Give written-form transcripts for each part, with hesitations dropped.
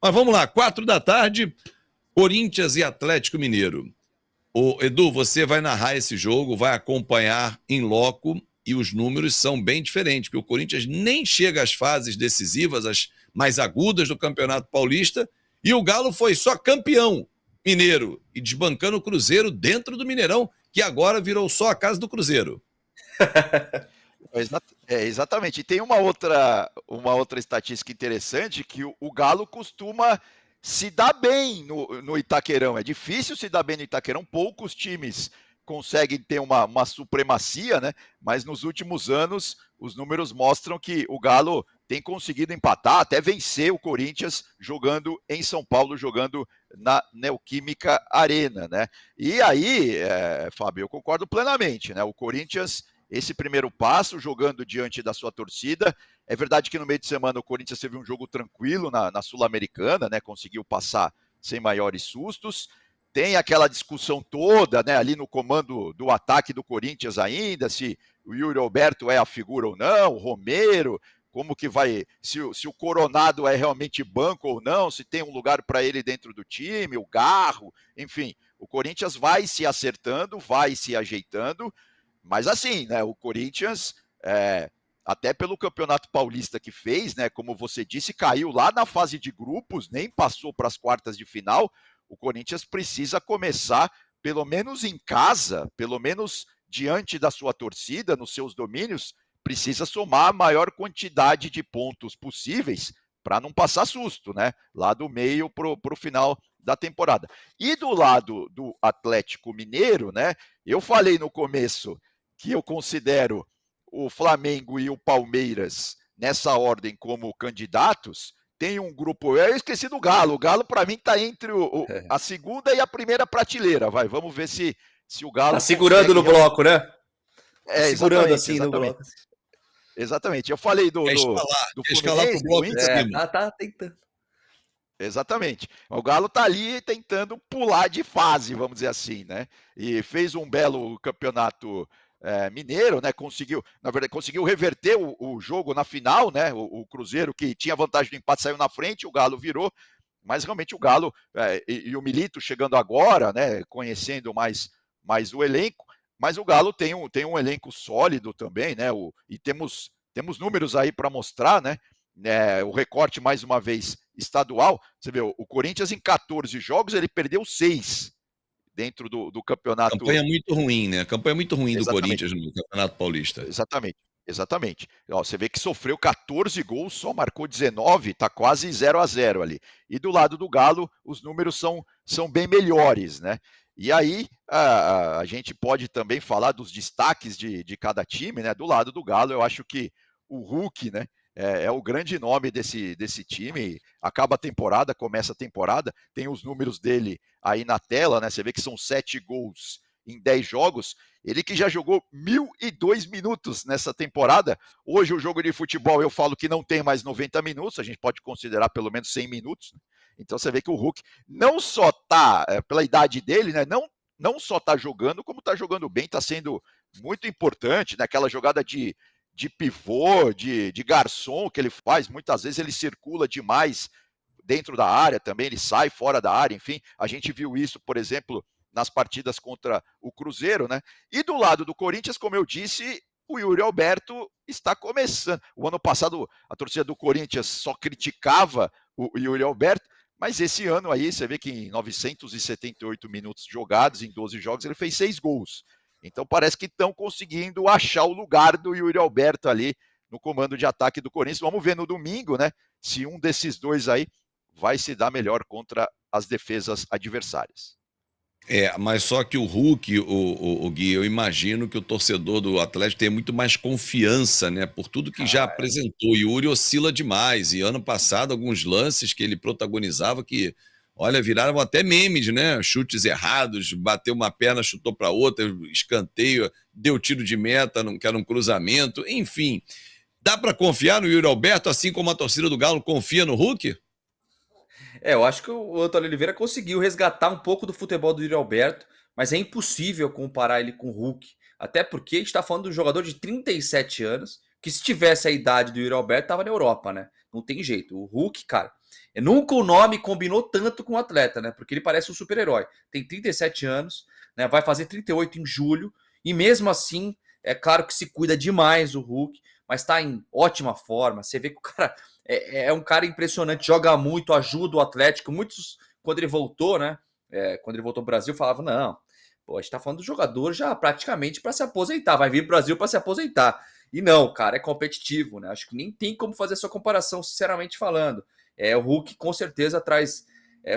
Mas vamos lá, 4 da tarde, Corinthians e Atlético Mineiro. Ô, Edu, você vai narrar esse jogo, vai acompanhar em loco e os números são bem diferentes, porque o Corinthians nem chega às fases decisivas, as mais agudas do Campeonato Paulista, e o Galo foi só campeão mineiro e desbancando o Cruzeiro dentro do Mineirão, que agora virou só a casa do Cruzeiro. Exatamente. E tem uma outra estatística interessante que o Galo costuma se dar bem no Itaquerão. É difícil se dar bem no Itaquerão, poucos times conseguem ter uma supremacia, né? Mas nos últimos anos os números mostram que o Galo tem conseguido empatar, até vencer o Corinthians jogando em São Paulo, jogando na Neoquímica Arena, né? E aí, Fábio, eu concordo plenamente, né? O Corinthians esse primeiro passo, jogando diante da sua torcida. É verdade que no meio de semana o Corinthians teve um jogo tranquilo na Sul-Americana, né? Conseguiu passar sem maiores sustos. Tem aquela discussão toda, né? Ali no comando do ataque do Corinthians ainda, se o Yuri Alberto é a figura ou não, o Romero, como que vai, se o Coronado é realmente banco ou não, se tem um lugar para ele dentro do time, o Garro, enfim. O Corinthians vai se acertando, vai se ajeitando, mas assim, né, o Corinthians, até pelo Campeonato Paulista que fez, né, como você disse, caiu lá na fase de grupos, nem passou para as quartas de final. O Corinthians precisa começar, pelo menos em casa, pelo menos diante da sua torcida, nos seus domínios, precisa somar a maior quantidade de pontos possíveis para não passar susto, né? Lá do meio para o final da temporada. E do lado do Atlético Mineiro, né? Eu falei no começo que eu considero o Flamengo e o Palmeiras nessa ordem como candidatos. Tem um grupo, eu esqueci do Galo. O Galo, para mim, está entre a segunda e a primeira prateleira. Vamos ver se o Tá Galo segurando consegue no realmente. bloco, né? Tá segurando Exatamente, assim no exatamente. bloco. Exatamente. Eu falei do, Quer do, escalar, do quer escalar pro Fluminense, do bloco de Inter. cima. Tá tentando. Exatamente. O Galo tá ali tentando pular de fase, vamos dizer assim, né? E fez um belo campeonato mineiro, né? Conseguiu, na verdade, conseguiu reverter o jogo na final, né? O Cruzeiro, que tinha vantagem do empate, saiu na frente, o Galo virou, mas realmente o Galo e o Milito chegando agora, né? Conhecendo mais o elenco, mas o Galo tem um elenco sólido também, né? E temos números aí para mostrar, né? O recorte, mais uma vez, estadual. Você vê, o Corinthians em 14 jogos, ele perdeu 6 dentro do campeonato. Campanha muito ruim, né? Campanha muito ruim do Exatamente, Corinthians no Campeonato Paulista. exatamente, exatamente. Ó, você vê que sofreu 14 gols, só marcou 19, tá quase 0-0 ali. E do lado do Galo, os números são bem melhores, né? E aí a gente pode também falar dos destaques de cada time, né? Do lado do Galo, eu acho que o Hulk, né? É o grande nome desse time. Acaba a temporada, começa a temporada, tem os números dele aí na tela, né? Você vê que são 7 gols em 10 jogos. Ele que já jogou 1.002 minutos nessa temporada. Hoje o jogo de futebol eu falo que não tem mais 90 minutos, a gente pode considerar pelo menos 100 minutos. Então você vê que o Hulk não só tá, pela idade dele, né, não só tá jogando, como tá jogando bem, tá sendo muito importante, naquela né, jogada de pivô, de garçom que ele faz, muitas vezes ele circula demais dentro da área também, ele sai fora da área, enfim, a gente viu isso, por exemplo, nas partidas contra o Cruzeiro, né? E do lado do Corinthians, como eu disse, o Yuri Alberto está começando. O ano passado a torcida do Corinthians só criticava o Yuri Alberto, mas esse ano aí você vê que em 978 minutos jogados, em 12 jogos, ele fez 6 gols. Então parece que estão conseguindo achar o lugar do Yuri Alberto ali no comando de ataque do Corinthians. Vamos ver no domingo, né? Se um desses dois aí vai se dar melhor contra as defesas adversárias. Mas só que o Hulk, o Gui, eu imagino que o torcedor do Atlético tem muito mais confiança, né? Por tudo que já apresentou. Yuri oscila demais. E ano passado, alguns lances que ele protagonizava que, olha, viraram até memes, né? Chutes errados, bateu uma perna, chutou para outra, escanteio, deu tiro de meta, que era um cruzamento. Enfim, dá para confiar no Yuri Alberto, assim como a torcida do Galo confia no Hulk? Eu acho que o Antônio Oliveira conseguiu resgatar um pouco do futebol do Yuri Alberto, mas é impossível comparar ele com o Hulk. Até porque a gente está falando de um jogador de 37 anos, que se tivesse a idade do Yuri Alberto, estava na Europa, né? Não tem jeito. O Hulk, cara, Nunca o nome combinou tanto com o atleta, né? Porque ele parece um super-herói. Tem 37 anos, né? Vai fazer 38 em julho, e mesmo assim, é claro que se cuida demais o Hulk, mas tá em ótima forma. Você vê que o cara é um cara impressionante, joga muito, ajuda o Atlético. Muitos, quando ele voltou, né? Quando ele voltou ao Brasil, falavam: não, pô, a gente tá falando do jogador já praticamente para se aposentar, vai vir pro Brasil para se aposentar. E não, o cara é competitivo, né? Acho que nem tem como fazer essa comparação, sinceramente falando. O Hulk com certeza traz,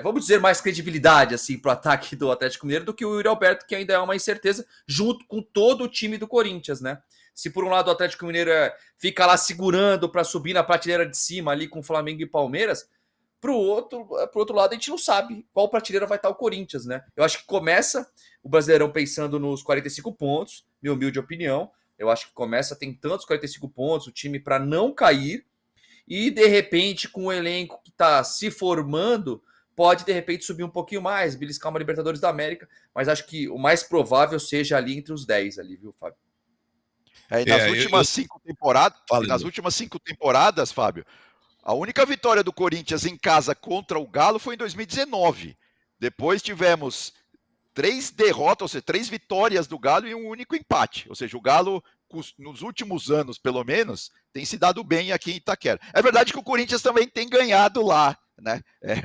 vamos dizer, mais credibilidade assim para o ataque do Atlético Mineiro do que o Yuri Alberto, que ainda é uma incerteza, junto com todo o time do Corinthians, né? Se por um lado o Atlético Mineiro fica lá segurando para subir na prateleira de cima ali com Flamengo e Palmeiras, pro outro lado a gente não sabe qual prateleira vai estar o Corinthians, né? Eu acho que começa o Brasileirão pensando nos 45 pontos, minha humilde opinião. Eu acho que começa tentando os 45 pontos, o time para não cair, e de repente, com o elenco que está se formando, pode de repente subir um pouquinho mais, beliscar uma Libertadores da América, mas acho que o mais provável seja ali entre os 10 ali, viu, Fábio? E nas últimas 5 temporadas, Fábio, a única vitória do Corinthians em casa contra o Galo foi em 2019. Depois tivemos 3 derrotas, ou seja, 3 vitórias do Galo e um único empate. Ou seja, o Galo, nos últimos anos, pelo menos, tem se dado bem aqui em Itaquera. É verdade que o Corinthians também tem ganhado lá, né? É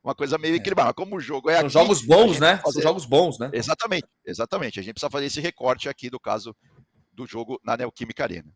uma coisa meio equilibrada. Como o jogo é São aqui... jogos bons, né? São jogos bons, né? Exatamente. A gente precisa fazer esse recorte aqui do caso do jogo na Neoquímica Arena.